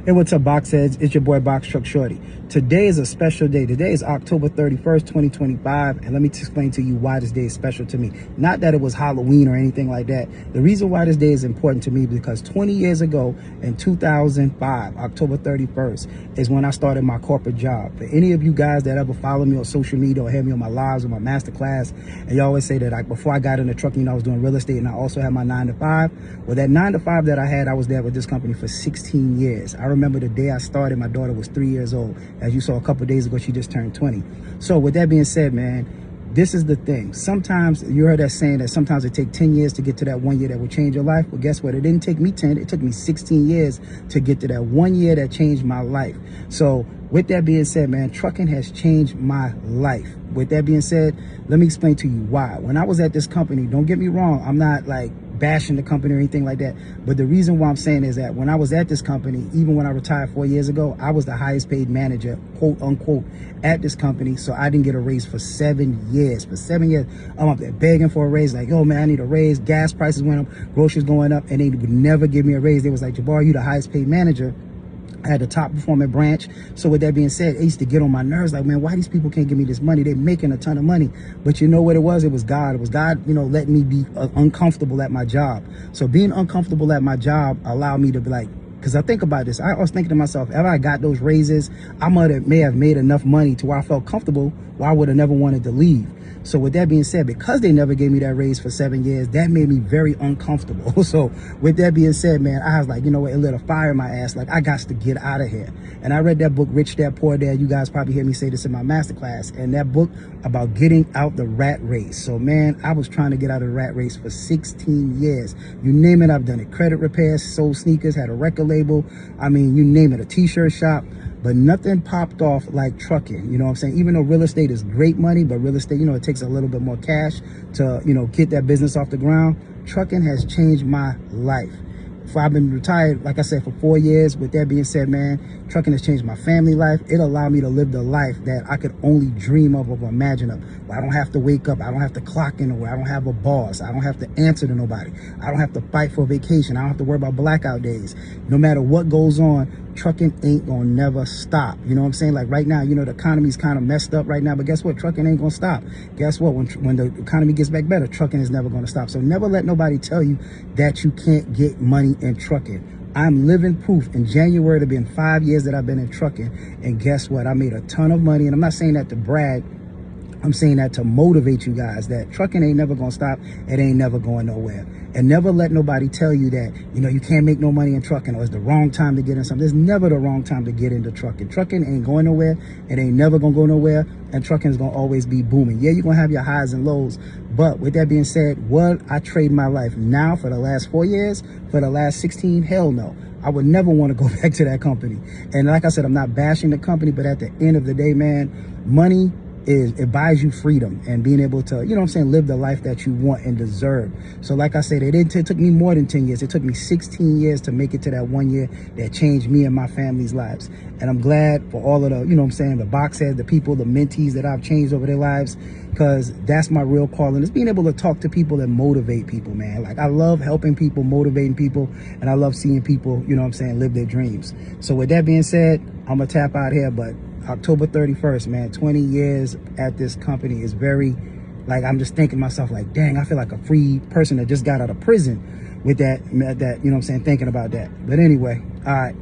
Hey, what's up, Boxheads? It's your boy, Box Truck Shorty. Today is a special day. Today is October 31st, 2025, and let me explain to you why this day is special to me. Not that it was Halloween or anything like that. The reason why this day is important to me because 20 years ago, in 2005, October 31st, is when I started my corporate job. For any of you guys that ever follow me on social media or have me on my lives or my masterclass, and you always say that before I got into trucking, I was doing real estate, and I also had my 9-to-5. Well, that 9-to-5 that I had, I was there with this company for 16 years. I remember the day I started, my daughter was 3 years old. As you saw a couple of days ago, she just turned 20. So with that being said, man, this is the thing. Sometimes you heard that saying that sometimes it takes 10 years to get to that 1 year that will change your life. Well, guess what? It didn't take me 10. It took me 16 years to get to that 1 year that changed my life. So with that being said, man, trucking has changed my life. With that being said, let me explain to you why. When I was at this company, don't get me wrong, I'm not like bashing the company or anything like that. But the reason why I'm saying is that when I was at this company, even when I retired 4 years ago, I was the highest paid manager, quote unquote, at this company. So I didn't get a raise for 7 years. For 7 years, I'm up there begging for a raise. Like, yo, man, I need a raise. Gas prices went up, groceries going up, and they would never give me a raise. They was like, Jabbar, you the highest paid manager. I had the top performing branch. So with that being said, it used to get on my nerves like, man, why these people can't give me this money? They're making a ton of money. But you know what it was? It was God. It was God, you know, letting me be uncomfortable at my job. So being uncomfortable at my job allowed me to be like, because I think about this, I was thinking to myself, if I got those raises, I may have made enough money to where I felt comfortable, where I would have never wanted to leave. So with that being said, because they never gave me that raise for 7 years, that made me very uncomfortable. So with that being said, man, I was like, you know what, it lit a fire in my ass. Like, I got to get out of here. And I read that book, Rich Dad, Poor Dad. You guys probably hear me say this in my masterclass. And that book about getting out the rat race. So, man, I was trying to get out of the rat race for 16 years. You name it, I've done it. Credit repairs, sold sneakers, had a record label. I mean, you name it, a t-shirt shop. But nothing popped off like trucking. You know what I'm saying? Even though real estate is great money, but real estate, you know, it takes a little bit more cash to, you know, get that business off the ground. Trucking has changed my life. I've been retired, like I said, for 4 years. With that being said, man, trucking has changed my family life. It allowed me to live the life that I could only dream of or imagine of. I don't have to wake up. I don't have to clock in nowhere. I don't have a boss. I don't have to answer to nobody. I don't have to fight for vacation. I don't have to worry about blackout days. No matter what goes on, trucking ain't gonna never stop. You know what I'm saying? Like right now, you know, the economy's kind of messed up right now, but guess what? Trucking ain't gonna stop. Guess what? When the economy gets back better, trucking is never gonna stop. So never let nobody tell you that you can't get money in trucking. I'm living proof. In January, it'll been 5 years that I've been in trucking, and guess what? I made a ton of money, and I'm not saying that to brag. I'm saying that to motivate you guys that trucking ain't never gonna stop. It ain't never going nowhere. And never let nobody tell you that, you know, you can't make no money in trucking or it's the wrong time to get in something. There's never the wrong time to get into trucking. Trucking ain't going nowhere. It ain't never gonna go nowhere. And trucking is gonna always be booming. Yeah, you're gonna have your highs and lows. But with that being said, what I trade my life now for the last 4 years, for the last 16, hell no. I would never want to go back to that company. And like I said, I'm not bashing the company, but at the end of the day, man, money it buys you freedom and being able to, you know what I'm saying, live the life that you want and deserve. So like I said, it took me more than 10 years. It took me 16 years to make it to that 1 year that changed me and my family's lives. And I'm glad for all of the, you know what I'm saying, the boxheads, the people, the mentees that I've changed over their lives, because that's my real calling. It's being able to talk to people and motivate people, man. Like, I love helping people, motivating people, and I love seeing people, you know what I'm saying, live their dreams. So with that being said, I'm gonna tap out here, but October 31st, man, 20 years at this company is very, like, I'm just thinking to myself, like, dang, I feel like a free person that just got out of prison with that, you know what I'm saying, thinking about that. But anyway, all right.